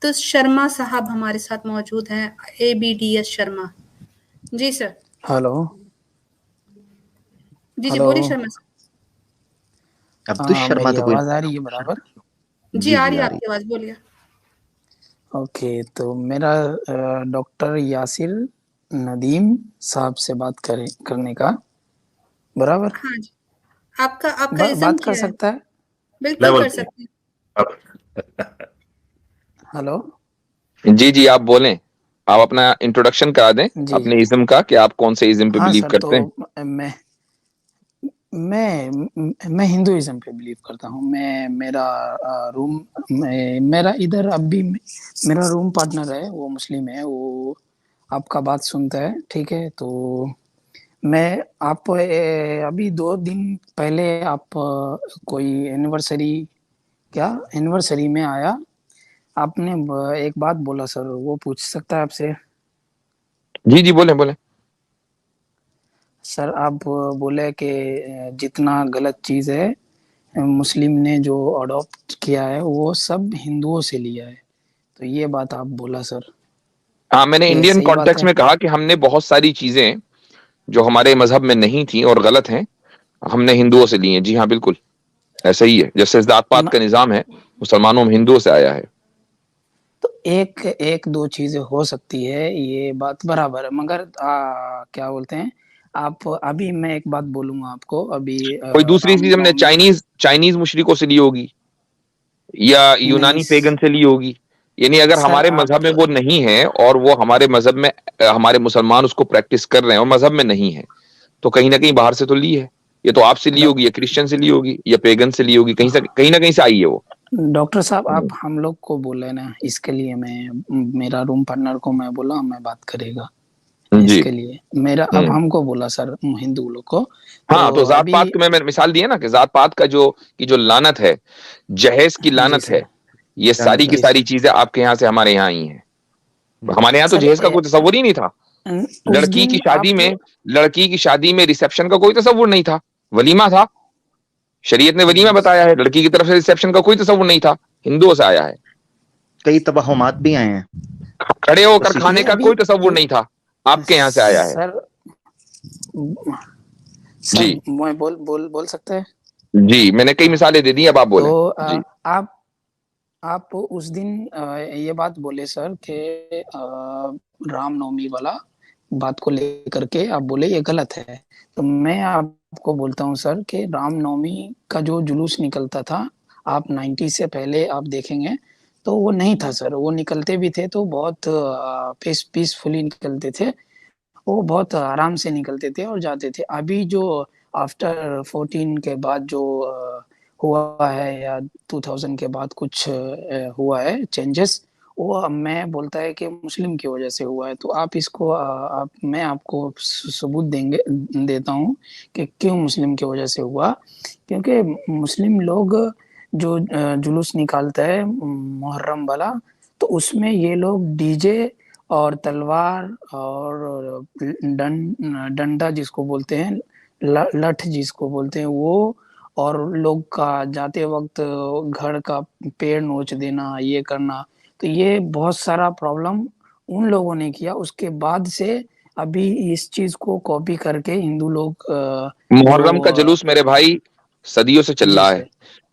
तो शर्मा साहब हमारे साथ मौजूद हैं, ABDS शर्मा। जी सर। हेलो। जी बोलिए शर्मा सर। अब्दुल शर्मा मेरी तो कोई आवाज आ रही है बराबर? जी आ रही है आपकी आवाज, बोलिए। ओके, तो मेरा डॉक्टर यासिर नदीम साहब से बात करने का बराबर? हाँ जी, आपका इज़्म बात कर क्या है? सकता है? बिल्कुल कर सकते हैं। हेलो। जी आप बोलें, आप अपना इंट्रोडक्शन करा दें जी अपने इज्म का, कि आप कौन से इज्म पे हाँ बिलीव सर, करते हैं। तो मैं हिंदुइज्म पे बिलीव करता हूँ। मैं मेरा इधर अभी मेरा रूम पार्टनर है, वो मुस्लिम है, वो आपका बात सुनता है, ठीक है। तो मैं आप अभी 2 दिन पहले आप कोई एनिवर्सरी में आया, आपने एक बात बोला सर, वो पूछ सकता है आपसे? जी बोलें। सर आप बोले कि जितना गलत चीज़ है मुस्लिम ने जो अडॉप्ट किया है वो सब हिंदुओं से लिया है, तो ये बात आप बोला सर। हाँ, मैंने ये इंडियन सही बात कॉन्टेक्स्ट है? में कहा कि हमने बहुत सारी चीजें जो हमारे मजहब में नहीं थी और गलत हैं, हमने हिंदुओं से ली हैं। जी हाँ, बिल्कुल ऐसा ही है। जैसे जात पात का निजाम है, मुसलमानों में हिंदुओं से आया है। तो एक दो चीजें हो सकती है, ये बात बराबर है, मगर क्या बोलते हैं आप, अभी मैं एक बात बोलूंगा आपको। अभी कोई दूसरी चीज हमने रामनवमी चाइनीज मुशरिकों से ली होगी या नहीं यूनानी पेगन से ली होगी। यानी अगर सर, हमारे आप मजहब में वो नहीं है और वो हमारे मजहब में हमारे मुसलमान उसको प्रैक्टिस कर रहे हैं और मजहब में नहीं है, तो कहीं ना कहीं बाहर से तो ली है। ये तो आपसे ली होगी या क्रिश्चियन से ली होगी या पेगन से ली होगी, कहीं ना कहीं से आई है वो। डॉक्टर साहब, आप हम लोग को बोले ना, इसके लिए मैं मेरा रूम पार्टनर को मैं बोला मैं बात करेगा, जी। इसके लिए मेरा अब हमको बोला सर, हिंदू लोग को। हाँ, तो जात अभी पात की मैं मिसाल दी है ना, कि जात पात का जो लानत है, जहेज की जी लानत सर, है, ये सारी की जी सारी सर। चीजें आपके यहाँ से हमारे यहाँ आई हैं। हमारे यहाँ तो सर जहेज का कोई तस्वुर ही नहीं था। उस लड़की की दिन शादी आप में लड़की की शादी में रिसेप्शन का कोई तस्वुर नहीं था, वलीमा था। शरीयत ने वलीमा बताया है, लड़की की तरफ से रिसेप्शन का कोई तस्वुर नहीं था, हिंदुओं से आया है। कई तबाहुमात भी आए हैं, खड़े होकर खाने का कोई तस्वुर नहीं था, आपके यहाँ से आया है। सर जी मैं बोल सकते हैं? जी, मैंने कई मिसालें दे दी, अब आप बोलें। तो जी। आप उस दिन ये बात बोले सर कि रामनवमी वाला बात को लेकर के आप बोले ये गलत है। तो मैं आपको बोलता हूँ सर कि रामनवमी का जो जुलूस निकलता था, आप 90 से पहले आप देखेंगे तो वो नहीं था सर। वो निकलते भी थे तो बहुत पीसफुली निकलते थे, वो बहुत आराम से निकलते थे और जाते थे। अभी जो आफ्टर 14 के बाद जो हुआ है, या 2000 के बाद कुछ हुआ है चेंजेस, वो मैं बोलता है कि मुस्लिम की वजह से हुआ है। तो आप इसको मैं आपको सबूत देता हूँ कि क्यों मुस्लिम की वजह से हुआ। क्योंकि मुस्लिम लोग जो जुलूस निकालता है मुहर्रम वाला, तो उसमें ये लोग डीजे और तलवार और डंडा जिसको बोलते हैं, लठ जिसको बोलते हैं वो, और लोग का जाते वक्त घर का पेड़ नोच देना, ये करना। तो ये बहुत सारा प्रॉब्लम उन लोगों ने किया। उसके बाद से अभी इस चीज को कॉपी करके हिंदू लोग मुहर्रम का जुलूस मेरे भाई सदियों से चल जी रहा है। सर।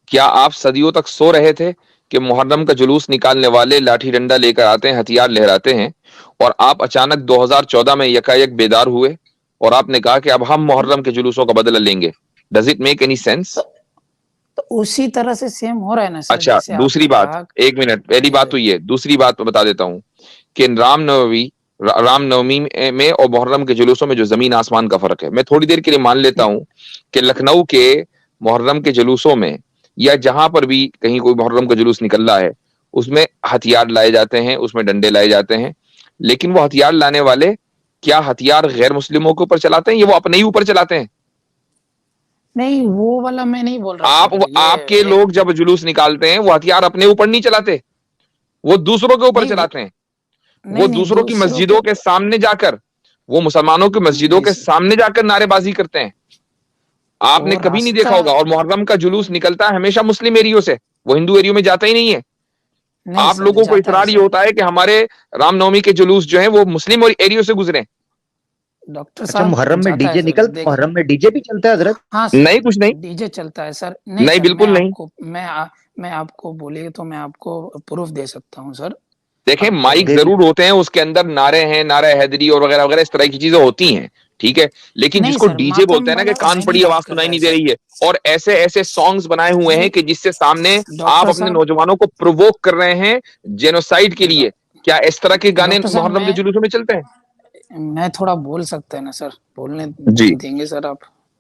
क्या आप सदियों तक सो रहे थे कि मुहर्रम का जुलूस निकालने वाले लाठी डंडा लेकर आते हैं, हथियार लहराते हैं, और आप अचानक 2014 में यकायक बेदार हुए और आपने कहा कि अब हम मुहर्रम के जुलूसों का बदला लेंगे? Does it make any sense? तो उसी तरह से सेम हो रहा है ना सर, अच्छा, जैसे दूसरी आपने बात, कहा। एक मिनट, पहली बात तो ये, दूसरी बात बता देता हूँ कि रामनवमी में और मुहर्रम के जुलूसों में जो जमीन आसमान का फर्क है। मैं थोड़ी देर के लिए मान लेता हूँ कि लखनऊ के मुहर्रम के जुलूसों में या जहां पर भी कहीं कोई मुहर्रम का जुलूस निकल रहा है, उसमें हथियार लाए जाते हैं, उसमें डंडे लाए जाते हैं, लेकिन वो हथियार लाने वाले क्या हथियार गैर मुस्लिमों के ऊपर चलाते हैं या वो अपने ही ऊपर चलाते हैं? नहीं, वो वाला मैं नहीं बोल रहा सर। आपके लोग जब जुलूस निकालते हैं वो हथियार अपने ऊपर नहीं चलाते, वो दूसरों के ऊपर चलाते हैं। वो दूसरों की मस्जिदों के सामने जाकर, वो मुसलमानों की मस्जिदों के सामने जाकर नारेबाजी करते हैं। आपने कभी नहीं देखा होगा। और मुहर्रम का जुलूस निकलता है हमेशा मुस्लिम एरियो से, वो हिंदू एरियो में जाता ही नहीं है। नहीं आप सर, लोगों को जाता है इसरार ये सर। होता है कि हमारे रामनवमी के जुलूस जो हैं वो मुस्लिम और एरियो से गुजरे। डॉक्टर अच्छा, साहब मुहर्रम में जाता है डीजे सर, निकलता, देखिए। मुहर्रम में डीजे भी चलता है हजरत? हाँ नहीं, सर, कुछ नहीं। डीजे चलता है सर। नहीं नहीं, सर, बिल्कुल नहीं। मैं आपको बोलिए तो मैं आपको प्रूफ दे सकता हूँ सर। देखें, आप माइक दे जरूर दीजिए। होते हैं, उसके अंदर नारे हैं, नारा हैदरी और वगैरह वगैरह इस तरह की चीजें होती हैं, ठीक है। लेकिन नहीं जिसको सर, डीजे बोलते मातम हैं ना कि वाला कान मैं नहीं पड़ी बात आवाज कर सुनाई रहा है नहीं दे सर। रही है, और ऐसे ऐसे सॉन्ग्स बनाए हुए हैं नहीं कि जिससे सामने आप डॉक्टर अपने साहब, नौजवानों को प्रोवोक कर रहे हैं जेनोसाइड के लिए। क्या इस तरह के गाने डॉक्टर साहब मुहर्रम के जुलूसों में चलते हैं? मैं थोड़ा बोल सकते हैं ना सर, बोलने जी। देंगे सर आप?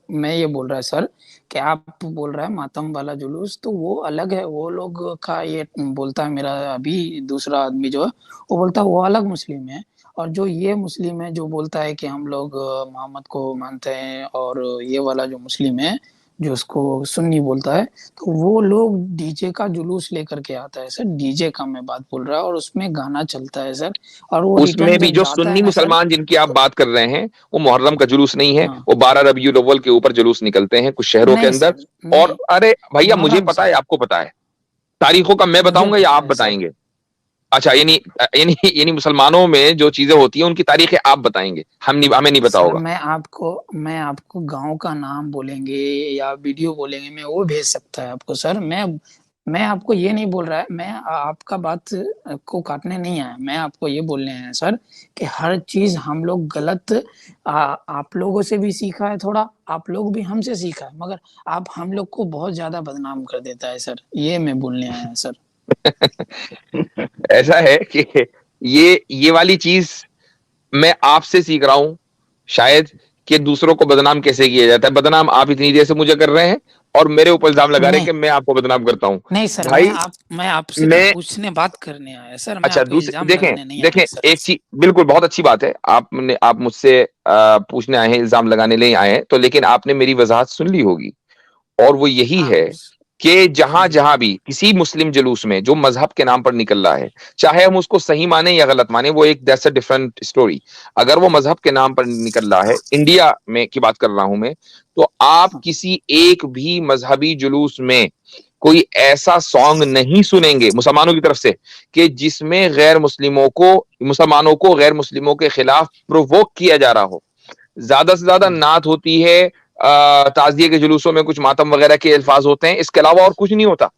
मैं ये बोल रहा है सर कि आप बोल रहे हैं मातम वाला जुलूस तो वो अलग है, वो लोग का ये बोलता है, मेरा अभी दूसरा आदमी जो है वो बोलता है वो अलग मुस्लिम है। और जो ये मुस्लिम है जो बोलता है कि हम लोग मोहम्मद को मानते हैं, और ये वाला जो मुस्लिम है जो उसको सुन्नी बोलता है, तो वो लोग डीजे का जुलूस लेकर के आता है सर। डीजे का मैं बात बोल रहा है, और उसमें गाना चलता है सर। और वो उसमें रिटर्न भी जब जो जाता है सुन्नी ना सर। मुसलमान जिनकी आप बात कर रहे हैं, वो मुहर्रम का जुलूस नहीं है, हाँ। वो 12 रबीउल अव्वल के ऊपर जुलूस निकलते हैं कुछ शहरों के नहीं अंदर। सर, और नहीं। अरे भैया, मुझे मुहर्रम पता सर, है, आपको पता है, तारीखों का मैं मुझे बताऊंगा या पता आप है सर। बताएंगे? अच्छा, यानी यानी यानी मुसलमानों में जो चीजें होती हैं उनकी तारीखें आप बताएंगे, हमें नहीं पता सर होगा। मैं आपको गांव का नाम बोलेंगे या वीडियो बोलेंगे, मैं वो भेज सकता है आपको सर। मैं आपको ये नहीं बोल रहा है, मैं आपका बात को काटने नहीं आया, मैं आपको ये बोलने आया सर कि हर चीज हम लोग गलत आप लोगों से भी सीखा है थोड़ा, आप लोग भी हमसे सीखा है, मगर आप हम लोग को बहुत ज्यादा बदनाम कर देता है सर, ये मैं बोलने आया सर। ऐसा है कि ये वाली चीज मैं आपसे सीख रहा हूं शायद, कि दूसरों को बदनाम कैसे किया जाता है। बदनाम आप इतनी देर से मुझे कर रहे हैं और मेरे ऊपर इल्जाम लगा रहे हैं नहीं, कि मैं आपको बदनाम करता हूं। नहीं सर, भाई, मैं आपसे मैं पूछने बात करने आया सर, मैं अच्छा, आप पे दूसरे इल्जाम देखें, लगाने नहीं देखें आया सर। एक चीज, बिल्कुल बहुत अच्छी बात है, आप मुझसे पूछने आए हैं, इल्जाम लगाने नहीं आए हैं, तो लेकिन आपने मेरी वजाहत सुन ली होगी, और वो यही हाँ है कि जहां जी। जहां भी किसी मुस्लिम जुलूस में जो मजहब के नाम पर निकल रहा है, चाहे हम उसको सही माने या गलत माने, वो एक दैट्स अ डिफरेंट स्टोरी। अगर वो मजहब के नाम पर निकल रहा है, इंडिया में की बात कर रहा हूं मैं, तो आप हाँ, किसी एक भी मजहबी जुलूस में कोई ऐसा सॉन्ग नहीं सुनेंगे मुसलमानों की तरफ से कि जिसमें मुसलमानों को गैर मुस्लिमों के खिलाफ प्रोवोक किया जा रहा हो। ज्यादा से ज्यादा जी। नात होती है, ताजिए के जुलूसों में कुछ मातम वगैरह के अल्फाज होते हैं, इसके अलावा और कुछ नहीं होता।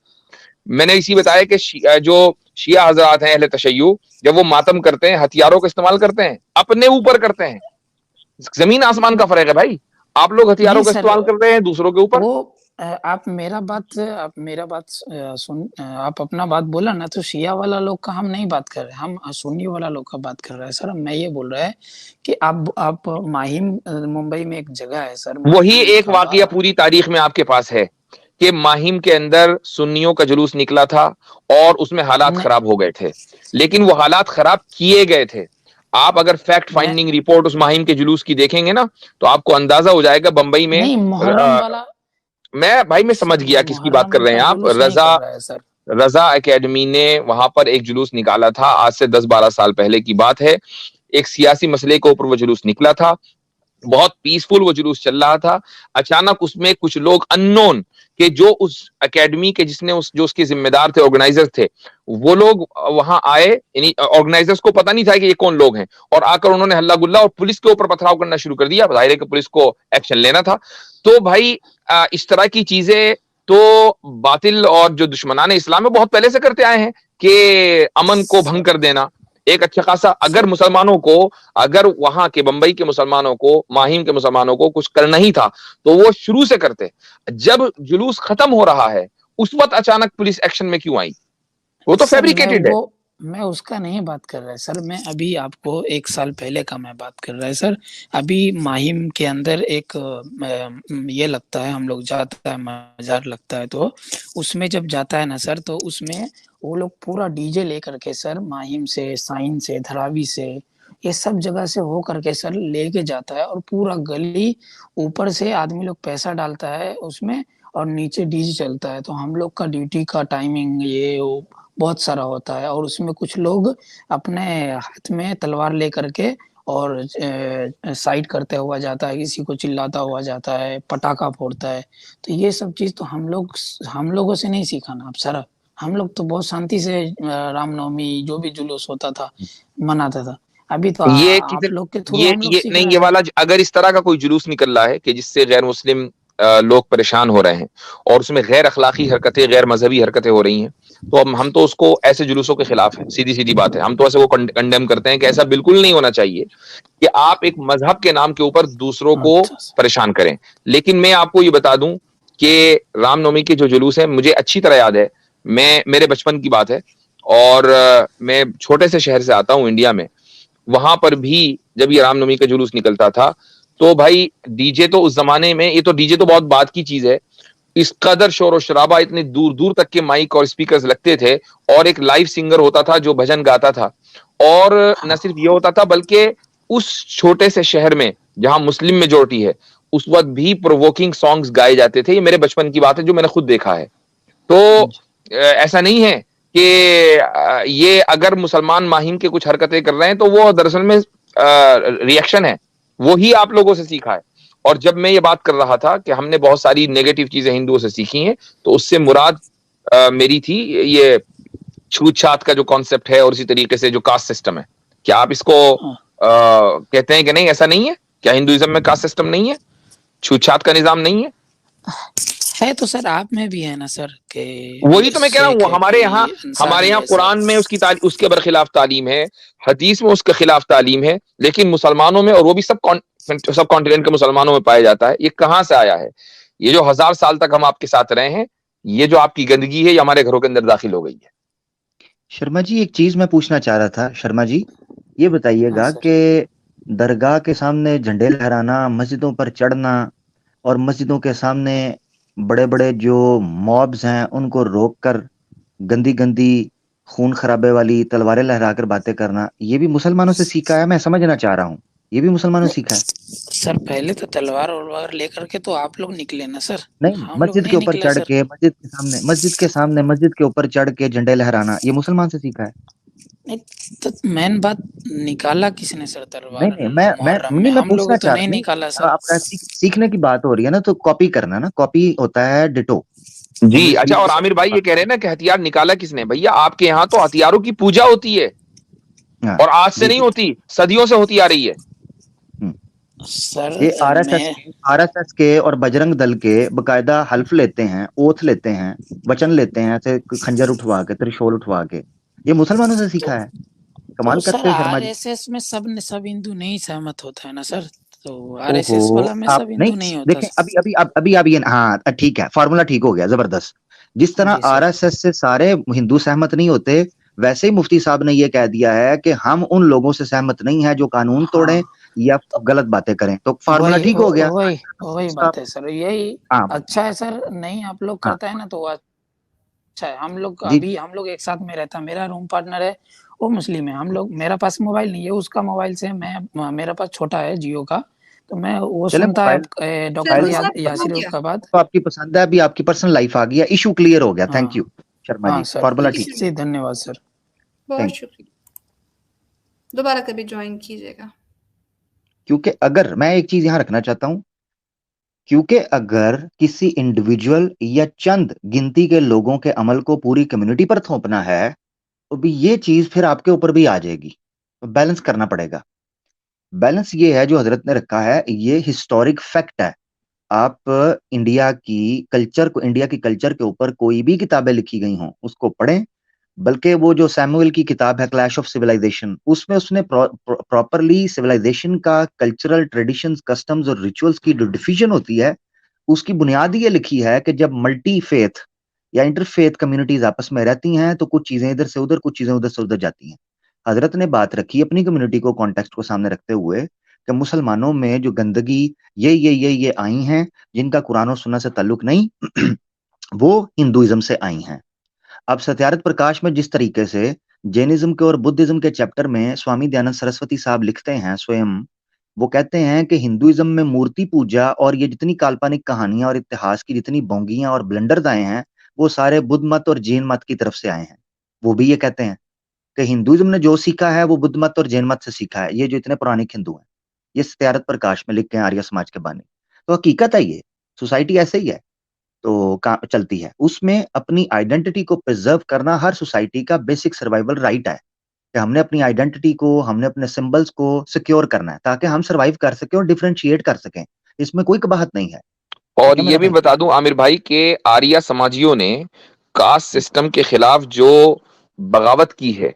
मैंने इसी बताया कि जो शिया हजरात हैं, अहले तशय्युह, जब वो मातम करते हैं हथियारों का इस्तेमाल करते हैं, अपने ऊपर करते हैं। जमीन आसमान का फर्क है भाई। आप लोग नहीं हथियारों का सर, इस्तेमाल कर रहे हैं दूसरों के ऊपर। वो आप मेरा बात सुन, आप अपना बात बोला ना, तो शिया वाला लोग का हम नहीं बात कर रहे, हम सुन्नी वाला लोग का बात कर रहे हैं सर। मैं ये बोल रहा है कि आप माहिम, मुंबई में एक जगह है सर, वही माहिम एक का। वाकया पूरी तारीख में आपके पास है कि माहिम के अंदर सुन्नियों का जुलूस निकला था और उसमें हालात नहीं, खराब हो गए थे, लेकिन वो हालात खराब किए गए थे। आप अगर फैक्ट मैं फाइंडिंग रिपोर्ट उस माहिम के जुलूस की देखेंगे ना, तो आपको अंदाजा हो जाएगा बंबई में। नहीं, मुहर्रम वाला मैं समझ सर, गया किसकी बात कर मुहर्रम रहे का हैं आप। जुलूस नहीं कर रहा है सर। रजा एकेडमी ने वहां पर एक जुलूस निकाला था, आज से 10-12 साल पहले की बात है। एक सियासी मसले के ऊपर वो जुलूस निकला था, बहुत पीसफुल वो जुलूस चल रहा था। अचानक उसमें कुछ लोग अननोन के, जो उस एकेडमी के जो उसके जिम्मेदार थे, ऑर्गेनाइजर थे, वो लोग वहां आए। यानी ऑर्गेनाइजर्स को पता नहीं था कि ये कौन लोग हैं, और आकर उन्होंने हल्ला गुल्ला और पुलिस के ऊपर पथराव करना शुरू कर दिया। जाहिर है कि पुलिस को एक्शन लेना था। तो भाई, इस तरह की चीजें तो बातिल और जो दुश्मनान इस्लाम है बहुत पहले से करते आए हैं, कि अमन को भंग कर देना। एक अच्छा खासा, अगर मुसलमानों को, अगर वहां के बंबई के मुसलमानों को, माहिम के मुसलमानों को कुछ करना ही था, तो वो शुरू से करते। जब जुलूस खत्म हो रहा है, उस वक्त अचानक पुलिस एक्शन में क्यों आई? वो तो सर फैब्रिकेटेड है। मैं उसका नहीं बात कर रहा है सर, मैं अभी आपको 1 साल पहले का मैं बात कर रहा है सर। अभी माहिम के अंदर एक ये लगता है, हम लोग जाता है, मजार लगता है, तो उसमें जब जाता है ना सर, तो उसमें वो लोग पूरा डीजे लेकर के सर, माहिम से, साइन से, धरावी से, ये सब जगह से हो करके सर लेके जाता है, और पूरा गली ऊपर से आदमी लोग पैसा डालता है उसमें, और नीचे डीजे चलता है। तो हम लोग का ड्यूटी का टाइमिंग ये वो बहुत सारा होता है, और उसमें कुछ लोग अपने हाथ में तलवार ले करके और साइड करते हुआ जाता है, किसी को चिल्लाता हुआ जाता है, पटाखा फोड़ता है। तो ये सब चीज तो हम लोगों से नहीं सीखा ना आप सर। हम लोग तो बहुत शांति से रामनवमी जो भी जुलूस होता था मनाता था। अभी तो ये आप लोग के थ्रू ये हम लोग ये सीख नहीं, रहे ये हैं वाला अगर इस तरह का कोई जुलूस निकल रहा है कि जिससे गैर मुस्लिम लोग परेशान हो रहे हैं और उसमें गैर अखलाकी हरकतें, गैर मजहबी हरकतें हो रही हैं, तो हम तो उसको ऐसे जुलूसों के खिलाफ हैं। सीधी सीधी बात है, हम तो ऐसे वो कंडेम करते हैं कि ऐसा बिल्कुल नहीं होना चाहिए कि आप एक मजहब के नाम के ऊपर दूसरों सर। को अच्छा सर। परेशान करें। लेकिन मैं आपको ये बता दूं कि रामनवमी के जो जुलूस है, मुझे अच्छी तरह याद है, मेरे बचपन की बात है, और मैं छोटे से शहर से आता हूँ इंडिया में। वहां पर भी जब ये रामनवमी का जुलूस निकलता था तो भाई डीजे तो उस जमाने में, ये तो डीजे तो बहुत बाद की चीज है, इस कदर शोर और शराबा, इतने दूर दूर तक के माइक और स्पीकर्स लगते थे, और एक लाइव सिंगर होता था जो भजन गाता था। और न सिर्फ ये होता था बल्कि उस छोटे से शहर में जहां मुस्लिम मेजोरिटी है, उस वक्त भी प्रोवोकिंग सॉन्ग्स गाए जाते थे। ये मेरे बचपन की बात है जो मैंने खुद देखा है। तो ऐसा नहीं है कि ये अगर मुसलमान माहिम के कुछ हरकतें कर रहे हैं तो वो दरअसल में रिएक्शन है, वो ही आप लोगों से सीखा है। और जब मैं ये बात कर रहा था कि हमने बहुत सारी नेगेटिव चीजें हिंदुओं से सीखी हैं, तो उससे मुराद मेरी थी ये छूत छात का जो कॉन्सेप्ट है, और इसी तरीके से जो कास्ट सिस्टम है। क्या आप इसको कहते हैं कि नहीं, ऐसा नहीं है? क्या हिंदुइज्म में कास्ट सिस्टम नहीं है, छूत छात का निजाम नहीं है? है तो सर आप में भी है ना सर के वही तो मैं कह रहा हूँ, हमारे यहाँ कुरान में उसके बरखिलाफ तालीम है, हदीस में उसके खिलाफ तालीम है, लेकिन मुसलमानों में, और वो भी सब कॉन्टिनेंट के मुसलमानों में पाया जाता है। ये कहाँ से आया है? ये जो 1000 साल तक हम आपके साथ रहे हैं, ये जो आपकी गंदगी है, ये हमारे घरों के अंदर दाखिल हो गई है। शर्मा जी, एक चीज मैं पूछना चाह रहा था। शर्मा जी, ये बताइएगा कि दरगाह के सामने झंडे लहराना, मस्जिदों पर चढ़ना, और मस्जिदों के सामने बड़े बड़े जो मॉब्स हैं उनको रोक कर गंदी गंदी खून खराबे वाली तलवारें लहराकर बातें करना, ये भी मुसलमानों से सीखा है? मैं समझना चाह रहा हूँ, ये भी मुसलमानों से सीखा है? सर पहले तो तलवार वलवार लेकर के तो आप लोग निकले ना सर। नहीं, हम लोग मस्जिद के नहीं ऊपर निकले चढ़ सर। के, मस्जिद के ऊपर चढ़ के झंडे लहराना, ये मुसलमान से सीखा है? नहीं तो मेन बात निकाला किसने सर तलवार? नहीं नहीं, मैं हम लोग पूछना तो चाह नहीं नहीं, निकाला सर। आपका सीखने की बात हो रही है ना, तो कॉपी करना ना, कॉपी होता है डिटो। जी अच्छा। और आमिर भाई ये कह रहे हैं ना कि हथियार निकाला किसने? भैया आपके यहाँ तो हथियारों की पूजा होती है, हाँ, और आज से नहीं होती, सदियों से होती आ रही है सर। ये आरएसएस के और बजरंग दल के बकायदा हल्फ लेते हैं, ओथ लेते हैं, वचन लेते हैं, ऐसे खंजर उठवा के, त्रिशूल उठवा के। ये मुसलमानों से सीखा है। कमाल तो करते सर हैं शर्मा जी। आरएसएस में सब हिंदू नहीं सहमत होता है ना सर। तो ओहो, आरएसएस वाला में आप सब नहीं हिंदू नहीं होता देखें, अभी आप ये, हाँ ठीक है, फॉर्मूला ठीक हो गया, जबरदस्त। जिस तरह जी सर। आरएसएस से सारे हिंदू सहमत नहीं होते, वैसे ही मुफ्ती साहब ने ये कह दिया है कि हम उन लोगों से सहमत नहीं है जो कानून तोड़ें या गलत बातें करें, तो फार्मूला ठीक हो गया। वही बात है सर, यही हाँ अच्छा है सर। नहीं आप लोग हाँ करता है ना तो वो अच्छा है। हम लोग जी, अभी हम लोग एक साथ में रहता है, मेरा रूम पार्टनर है वो मुस्लिम है। हम लोग, मेरा पास मोबाइल नहीं है, उसका मोबाइल से मैं, मेरा पास छोटा है जियो का, तो मैं वो चले सुनता है डॉक्टर शर्मा साहब यासिर हो का बात। तो आपकी पसंद है, अभी आपकी पर्सनल लाइफ आ गया, इशू क्लियर हो गया। थैंक यू शर्मा हाँ जी, सर, फॉर्मूला किसी ठीक। जी धन्यवाद सर। बहुत थैंक शुक्रिया, दोबारा कभी ज्वाइन कीजिएगा। क्योंकि अगर मैं एक चीज यहाँ रखना चाहता हूँ, क्योंकि अगर किसी इंडिविजुअल या चंद गिनती के लोगों के अमल को पूरी कम्युनिटी पर थोपना है, तो भी ये चीज फिर आपके ऊपर भी आ जाएगी। तो बैलेंस करना पड़ेगा। बैलेंस ये है जो हजरत ने रखा है, ये हिस्टोरिक फैक्ट है। आप इंडिया की कल्चर के ऊपर कोई भी किताबें लिखी गई हों उसको पढ़ें। बल्कि वो जो सैमुअल की किताब है, क्लैश ऑफ सिविलाइजेशन, उसमें उसने प्रॉपरली सिविलाइजेशन का कल्चरल ट्रेडिशंस, कस्टम्स और रिचुअल्स की जो डिफिजन होती है, उसकी बुनियाद ये लिखी है कि जब मल्टी फेथ या इंटरफेथ कम्युनिटीज आपस में रहती हैं तो कुछ चीजें इधर से उधर, कुछ चीजें उधर से उधर जाती हैं। हजरत ने बात रखी अपनी कम्युनिटी को, कॉन्टेक्स्ट को सामने रखते हुए, कि मुसलमानों में जो गंदगी ये आई हैं, जिनका कुरान और सुन्नत से ताल्लुक नहीं, वो हिंदुइज्म से आई हैं। अब सत्यार्थ प्रकाश में जिस तरीके से जैनिज्म के और बुद्धिज्म के चैप्टर में स्वामी दयानंद सरस्वती साहब लिखते हैं स्वयं, वो कहते हैं कि हिंदुइज्म में मूर्ति पूजा और ये जितनी काल्पनिक कहानियां और इतिहास की जितनी बोंगियां और ब्लंडर्स आए हैं, वो सारे बुद्ध मत और जैन मत की तरफ से आए हैं। वो भी ये कहते हैं कि हिंदुइज्म ने जो सीखा है वो बुद्ध मत और जैन मत से सीखा है, ये जो इतने पौराणिक हिंदू हैं। ये सत्यार्थ प्रकाश में लिखते हैं आर्य समाज के बानी। तो हकीकत है, ये सोसाइटी ऐसे ही है। तो चलती है, उसमें अपनी आइडेंटिटी को प्रिजर्व करना हर सोसाइटी का बेसिक सर्वाइवल राइट है कि हमने अपनी आइडेंटिटी को, हमने अपने सिंबल्स को सिक्योर करना है ताकि हम सर्वाइव कर सकें और डिफरेंशिएट कर सकें। इसमें कोई कबाहत नहीं है। और ये भी बता दूं आमिर भाई के आर्या समाजियों ने कास्ट सिस्टम के खिलाफ जो बगावत की है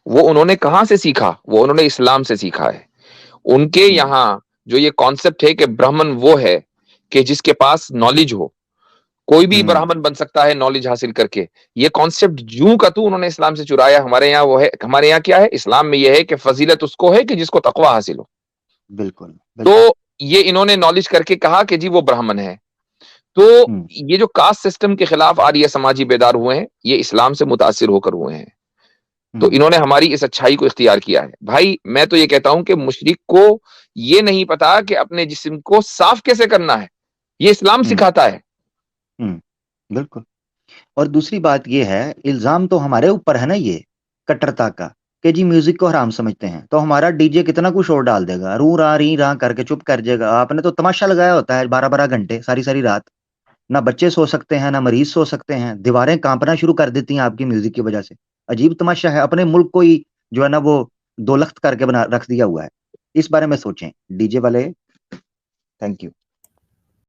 वो उन्होंने कहां से सीखा? वो उन्होंने इस्लाम से सीखा है। उनके यहाँ जो ये कॉन्सेप्ट है कि ब्राह्मण वो है कि जिसके पास नॉलेज हो, कोई भी ब्राह्मण बन सकता है नॉलेज हासिल करके, ये कॉन्सेप्ट यूं का तू उन्होंने इस्लाम से चुराया। हमारे यहाँ वो है, हमारे यहाँ क्या है? इस्लाम में ये है कि फजीलत उसको है कि जिसको तकवा हासिल हो। बिल्कुल। तो ये इन्होंने नॉलेज करके कहा कि जी वो ब्राह्मण है। तो ये जो कास्ट सिस्टम के खिलाफ आर्य समाजी बेदार हुए हैं, ये इस्लाम से मुतासिर होकर हुए हैं। तो इन्होंने हमारी इस अच्छाई को इख्तियार किया है। भाई मैं तो ये कहता हूं कि मुशरिक को ये नहीं पता कि अपने जिस्म को साफ कैसे करना है, ये इस्लाम सिखाता है। बिल्कुल। और दूसरी बात ये है, इल्जाम तो हमारे ऊपर है ना ये कट्टरता का कि जी म्यूजिक को हराम समझते हैं, तो हमारा डीजे कितना कुछ और डाल देगा, रू रा री रा करके चुप कर जाएगा। आपने तो तमाशा लगाया होता है 12-12 घंटे सारी सारी रात, ना बच्चे सो सकते हैं ना मरीज सो सकते हैं, दीवारें कांपना शुरू कर देती हैं आपकी म्यूजिक की वजह से। अजीब तमाशा है, अपने मुल्क को ही जो है ना वो दो लख्त करके बना रख दिया हुआ है। इस बारे में सोचें डीजे वाले। Thank you.